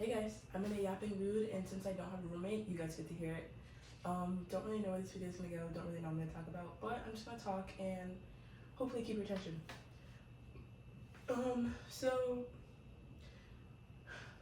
Hey guys, I'm in a yapping mood, and since I don't have a roommate, you guys get to hear it. Don't really know where this video is gonna go, don't really know what I'm gonna talk about, but I'm just gonna talk and hopefully keep your attention. So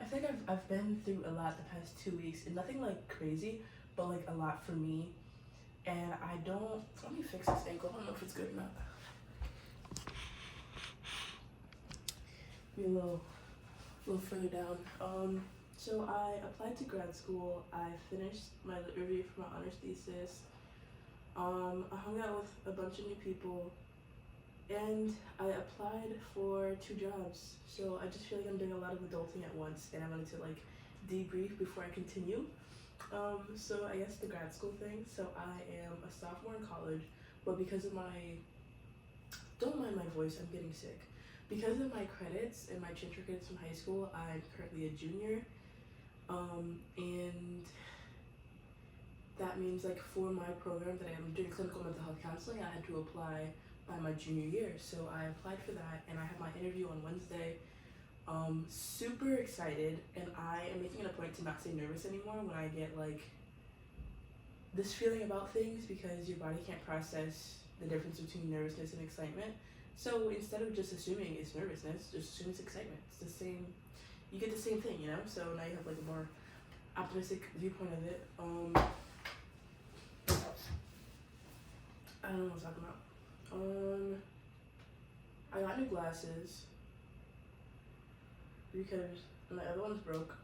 I think I've been through a lot the past 2 weeks, and nothing like crazy, but like a lot for me. And I don't, let me fix this ankle, I don't know if it's good or not. Be a little further down. So I applied to grad school. I finished my review for my honors thesis. I hung out with a bunch of new people, and I applied for 2 jobs. So I just feel like I'm doing a lot of adulting at once, and I wanted to like debrief before I continue. So I guess the grad school thing. So I am a sophomore in college, but because of my, don't mind my voice, I'm getting sick. Because of my credits and my transfer credits from high school, I'm currently a junior. And that means like for my program that I'm doing clinical mental health counseling, I had to apply by my junior year. So I applied for that, and I have my interview on Wednesday. Super excited, and I am making it a point to not say nervous anymore when I get like this feeling about things, because your body can't process the difference between nervousness and excitement. So instead of just assuming it's nervousness, just assume it's excitement. It's the same, you get the same thing, you know? So now you have like a more optimistic viewpoint of it. I don't know what I'm talking about. I got new glasses because my other one's broke.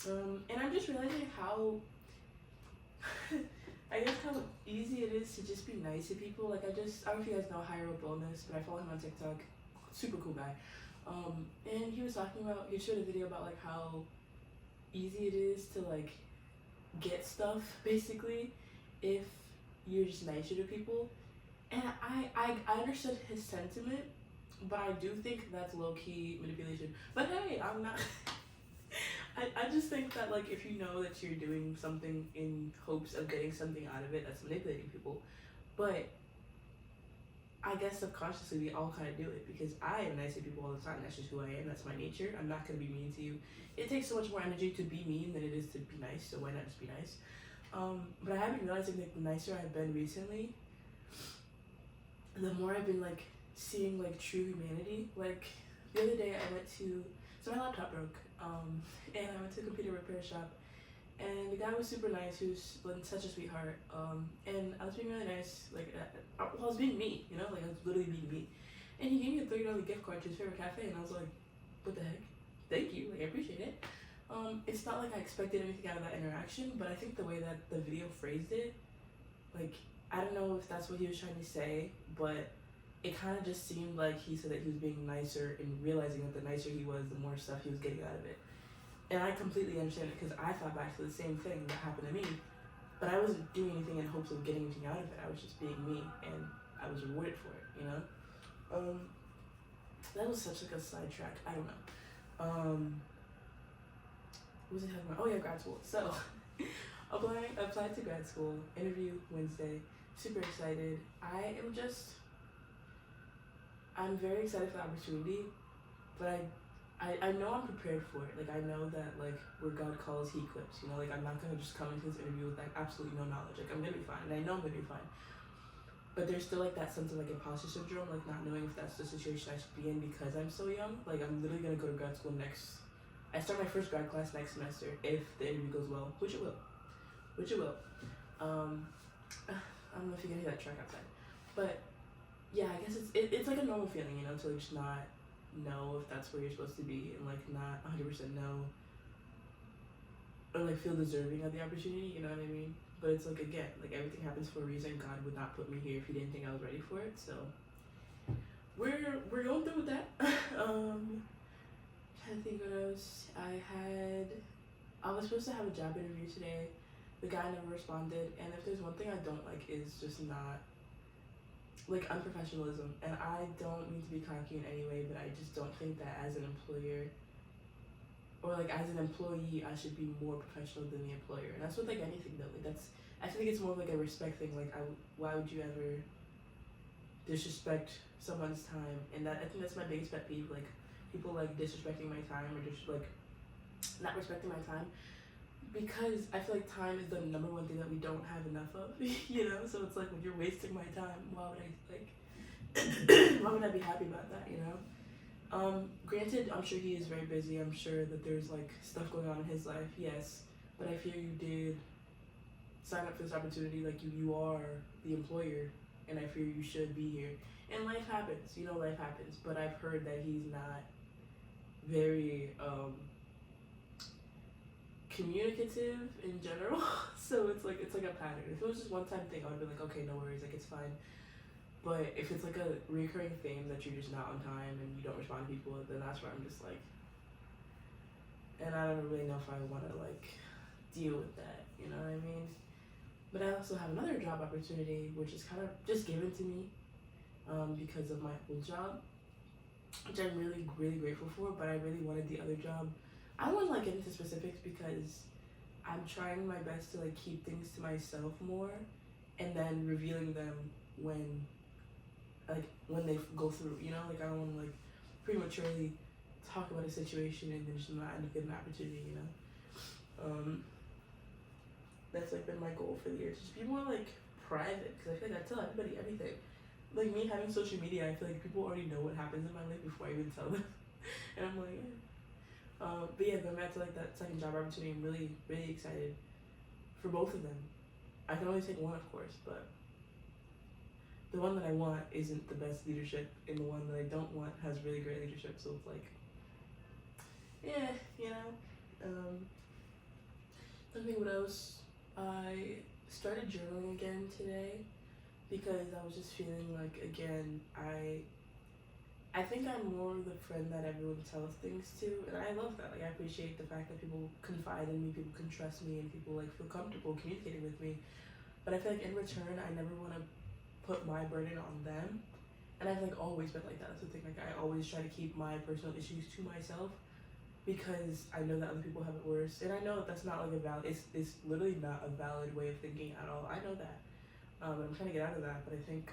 And I'm just realizing how I guess how easy it is to just be nice to people. Like I don't know if you guys know Hyro Bonus, but I follow him on TikTok. Super cool guy. And he was talking about, he showed a video about like how easy it is to like get stuff basically if you're just nicer to people. And I understood his sentiment, but I do think that's low-key manipulation. But hey, I'm not I just think that like if you know that you're doing something in hopes of getting something out of it, that's manipulating people. But I guess subconsciously we all kind of do it, because I am nice to people all the time. That's just who I am. That's my nature. I'm not gonna be mean to you. It takes so much more energy to be mean than it is to be nice. So why not just be nice? But I have been realizing that the nicer I've been recently, the more I've been like seeing like true humanity. Like the other day I went to, so my laptop broke, and I went to a computer repair shop, and the guy was super nice. He was like such a sweetheart, and I was being really nice. Like, I was being me, you know, like I was literally being me. And he gave me a $30 gift card to his favorite cafe, and I was like, what the heck? Thank you, like I appreciate it. It's not like I expected anything out of that interaction, but I think the way that the video phrased it, like, I don't know if that's what he was trying to say, but it kind of just seemed like he said that he was being nicer, and realizing that the nicer he was, the more stuff he was getting out of it. And I completely understand it, because I thought back to the same thing that happened to me, but I wasn't doing anything in hopes of getting anything out of it. I was just being me, and I was rewarded for it, you know? That was such like a sidetrack. I don't know. What was I talking about? Oh yeah, grad school. So, applied to grad school, interview Wednesday, super excited. I'm very excited for the opportunity, but I know I'm prepared for it. Like I know that like where God calls, He equips. You know, like I'm not gonna just come into this interview with like absolutely no knowledge. Like I'm gonna be fine, and I know I'm gonna be fine. But there's still like that sense of like imposter syndrome, like not knowing if that's the situation I should be in because I'm so young. Like I'm literally gonna go to grad school I start my first grad class next semester if the interview goes well, which it will. I don't know if you can hear that truck outside, but yeah, I guess it's like a normal feeling, you know, to like just not know if that's where you're supposed to be, and like not 100% know or like feel deserving of the opportunity, you know what I mean? But it's like, again, like everything happens for a reason. God would not put me here if He didn't think I was ready for it. So we're going through with that. Trying to think what else. I was supposed to have a job interview today. The guy never responded, and if there's one thing I don't like, is just not like unprofessionalism. And I don't mean to be cocky in any way, but I just don't think that as an employer or like as an employee I should be more professional than the employer. And that's with like anything though. Like I feel like it's more of like a respect thing. Like why would you ever disrespect someone's time? And that, I think that's my biggest pet peeve. Like people like disrespecting my time, or just like not respecting my time, because I feel like time is the number one thing that we don't have enough of, you know? So it's like, when you're wasting my time, why would I, like, why would I be happy about that, you know? Granted, I'm sure he is very busy. I'm sure that there's, like, stuff going on in his life, yes. But I fear you did sign up for this opportunity, like, you are the employer, and I fear you should be here. And life happens, you know, life happens. But I've heard that he's not very, communicative in general. So it's like a pattern. If it was just one time thing, I would be like, okay, no worries, like, it's fine. But if it's like a recurring theme that you're just not on time and you don't respond to people, then that's where I'm just like, and I don't really know if I want to, like, deal with that, you know what I mean? But I also have another job opportunity, which is kind of just given to me because of my old job, which I'm really, really grateful for, but I really wanted the other job. I don't want to, like, get into specifics because I'm trying my best to, like, keep things to myself more and then revealing them when they go through, you know? Like, I don't want to, like, prematurely talk about a situation and then just not end up getting an opportunity, you know? That's, like, been my goal for the year, just be more, like, private, because I feel like I tell everybody everything. Like, me having social media, I feel like people already know what happens in my life before I even tell them. And I'm like, but yeah, going back to, like, that second job opportunity, I'm really, really excited for both of them. I can only take one, of course, but the one that I want isn't the best leadership, and the one that I don't want has really great leadership, so it's like, yeah, you know. Let me think what else. I started journaling again today because I was just feeling like, again, I think I'm more of the friend that everyone tells things to, and I love that. Like, I appreciate the fact that people confide in me, people can trust me, and people, like, feel comfortable communicating with me. But I feel like in return, I never want to put my burden on them, and I've, like, always been like that. That's the thing. Like, I always try to keep my personal issues to myself because I know that other people have it worse, and I know that that's not, like, it's literally not a valid way of thinking at all. I know that, and I'm trying to get out of that. But I think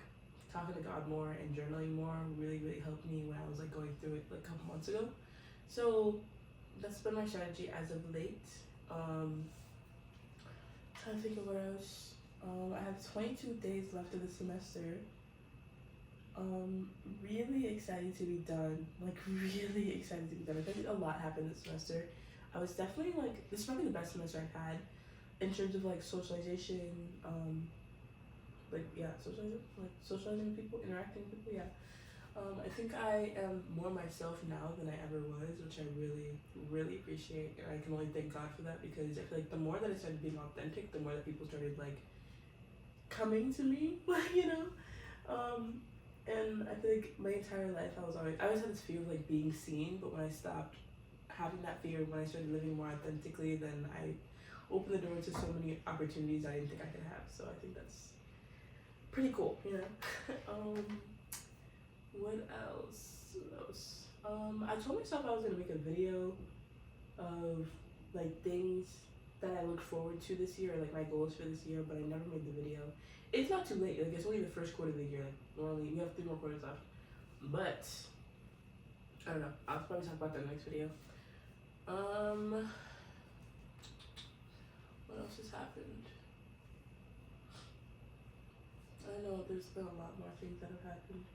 talking to God more and journaling more really, really helped me when I was, like, going through it, like, a couple months ago. So that's been my strategy as of late. Trying to think of what else. I have 22 days left of the semester. Really excited to be done. Like, really excited to be done. I think a lot happened this semester. I was definitely, like, this is probably the best semester I've had in terms of, like, socialization, socializing with people, interacting with people, yeah. I think I am more myself now than I ever was, which I really, really appreciate, and I can only thank God for that, because I feel like the more that I started being authentic, the more that people started, like, coming to me, you know? And I feel like my entire life I always had this fear of, like, being seen, but when I stopped having that fear, when I started living more authentically, then I opened the door to so many opportunities I didn't think I could have, so I think that's pretty cool, you know? What else? I told myself I was gonna make a video of, like, things that I look forward to this year, or, like, my goals for this year, but I never made the video. It's not too late, like, it's only the first quarter of the year, like, normally we have 3 more quarters left, but I don't know, I'll probably talk about that in the next video. What else has happened? I know there's been a lot more things that have happened.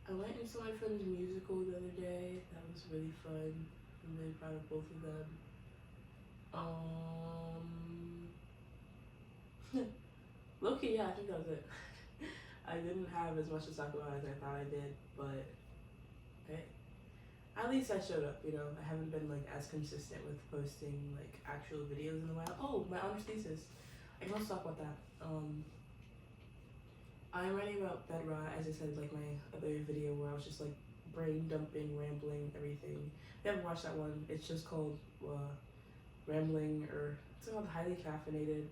I went and saw my friend's musical the other day. That was really fun. I'm really proud of both of them. Low-key, yeah, I think that was it. I didn't have as much to talk about as I thought I did, but hey, at least I showed up, you know. I haven't been, like, as consistent with posting, like, actual videos in a while. Oh, my honors thesis. I can also talk about that. I'm writing about bedrot, as I said, like, my other video where I was just, like, brain dumping, rambling, everything. If you haven't watched that one, it's just called Rambling, or it's called Highly Caffeinated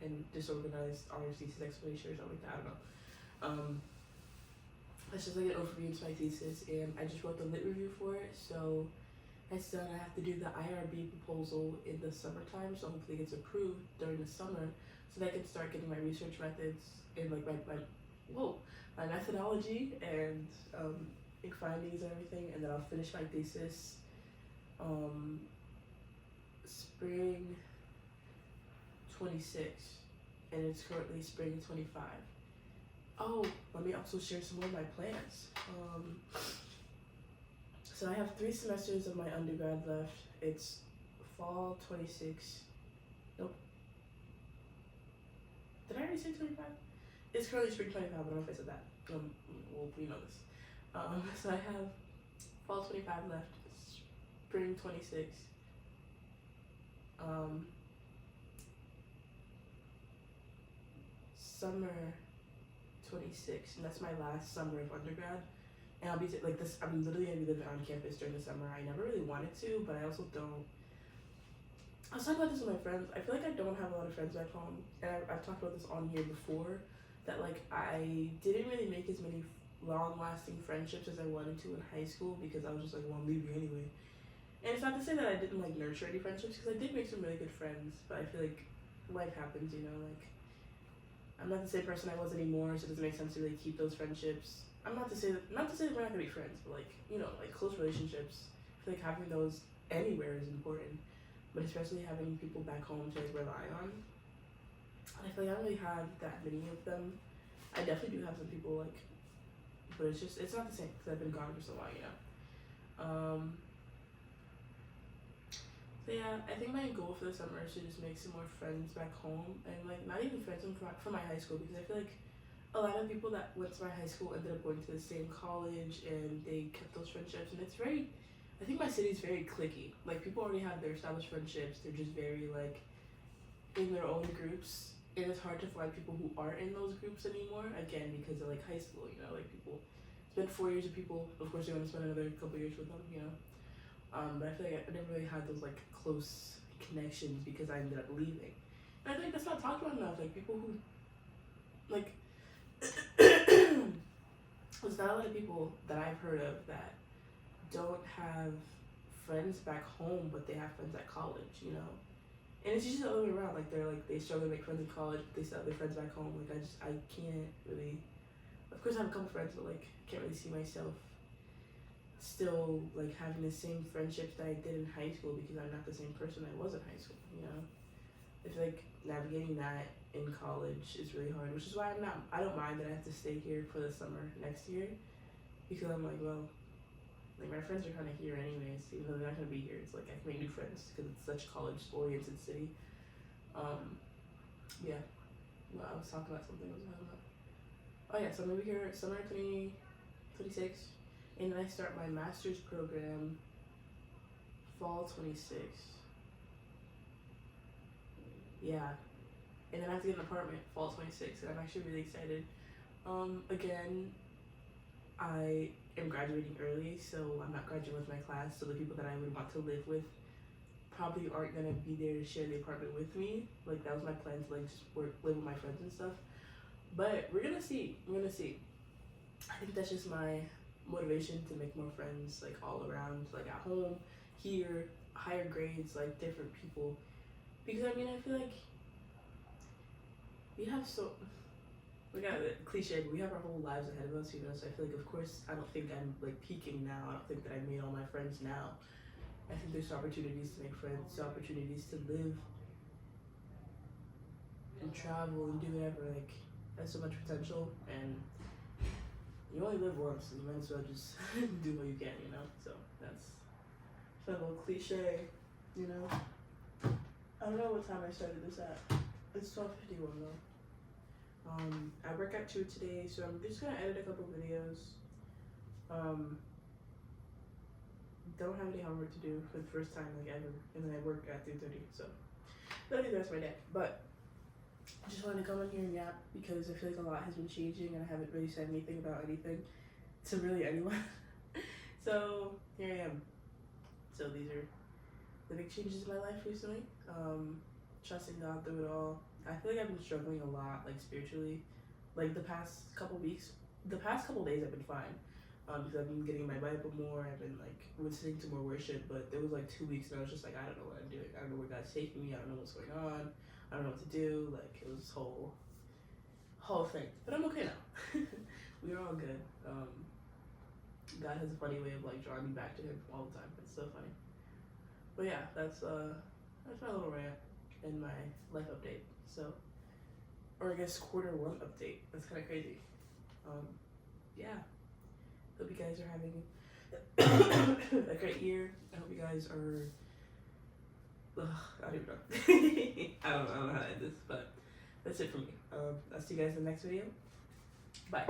and Disorganized Honors Thesis Explanation or something like that, I don't know. It's just, like, an overview into my thesis, and I just wrote the lit review for it, so that's done. I have to do the IRB proposal in the summertime, so hopefully it gets approved during the summer, so that I can start getting my research methods and, like, my my methodology and findings and everything, and then I'll finish my thesis spring 26, and it's currently spring 25. Oh, let me also share some more of my plans. So I have 3 semesters of my undergrad left. It's fall 26. Nope. Did I already say 25? It's currently spring 25. I don't know if I said that. Well, we know this. So I have fall 25 left. Spring 26. Summer 26, and that's my last summer of undergrad. And I'll be like this. I'm literally gonna be living on campus during the summer. I never really wanted to, but I also don't. I was talking about this with my friends. I feel like I don't have a lot of friends back home, and I've talked about this on here before. That like I didn't really make as many long-lasting friendships as I wanted to in high school because I was just like, well, I'm leaving anyway. And it's not to say that I didn't like nurture any friendships because I did make some really good friends, but I feel like life happens, you know, like. I'm not the same person I was anymore, so it doesn't make sense to really keep those friendships. Not to say that we're not gonna be friends, but like, you know, like close relationships. I feel like having those anywhere is important, but especially having people back home to like rely on. And I feel like I don't really have that many of them. I definitely do have some people like, but it's not the same because I've been gone for so long, you know. So yeah, I think my goal for the summer is to just make some more friends back home, and like not even friends from my high school, because I feel like a lot of people that went to my high school ended up going to the same college and they kept those friendships, and it's very, I think my city's very cliquey. Like people already have their established friendships, they're just very like in their own groups, and it's hard to find people who aren't in those groups anymore, again because of like high school, you know, like people spend 4 years with people, of course you're going to spend another couple years with them, you know. But I feel like I never really had those like close connections because I ended up leaving. And I think that's not talked about enough. Like people who, like, there's not a lot of people that I've heard of that don't have friends back home, but they have friends at college, you know. And it's usually the other way around. Like they struggle to make friends in college, but they still have their friends back home. Like I can't really. Of course, I have a couple friends, but like can't really see myself still like having the same friendships that I did in high school because I'm not the same person I was in high school, you know. I feel like navigating that in college is really hard, which is why I don't mind that I have to stay here for the summer next year, because I'm like, well, like my friends are kind of here anyways, even though they're not gonna be here. It's like I can make new friends because it's such a college oriented city. Yeah. Well, I was talking about something. What was I talking about? Oh yeah, so I'm gonna be here summer 2026. And then I start my master's program fall 26. Yeah. And then I have to get an apartment fall 26, and I'm actually really excited. Again, I am graduating early, so I'm not graduating with my class, so the people that I would want to live with probably aren't gonna be there to share the apartment with me. Like that was my plan to like just live with my friends and stuff. But we're gonna see. I think that's just my motivation to make more friends, like all around, like at home, here, higher grades, like different people. Because I mean, I feel like we got a cliche, but we have our whole lives ahead of us, you know. So I feel like, of course, I don't think I'm like peaking now. I don't think that I made all my friends now. I think there's opportunities to make friends, opportunities to live and travel and do whatever. Like, that's so much potential, and you only live once, and you might as well just do what you can, you know? So that's a little cliche, you know? I don't know what time I started this at. It's 12:51 though. I work at 2 today, so I'm just gonna edit a couple videos. Don't have any homework to do for the first time like ever, and then I work at 3:30, so that'll be the rest of my day. But I just wanted to come in here and yap because I feel like a lot has been changing and I haven't really said anything about anything to really anyone. So here I am. So these are the big changes in my life recently. Trusting God through it all. I feel like I've been struggling a lot, like spiritually. Like the past couple days I've been fine. Because I've been getting my Bible more, I've been like listening to more worship, but there was like 2 weeks and I was just like, I don't know what I'm doing. I don't know where God's taking me, I don't know what's going on, I don't know what to do. Like it was this whole whole thing. But I'm okay now. We are all good. God has a funny way of like drawing me back to him all the time. It's so funny. But yeah, that's my little rant and my life update. So, or I guess quarter one update. That's kind of crazy. Yeah. Hope you guys are having a great year. I hope you guys are. I don't even know. I don't know how to end this, but that's it for me. I'll see you guys in the next video. Bye.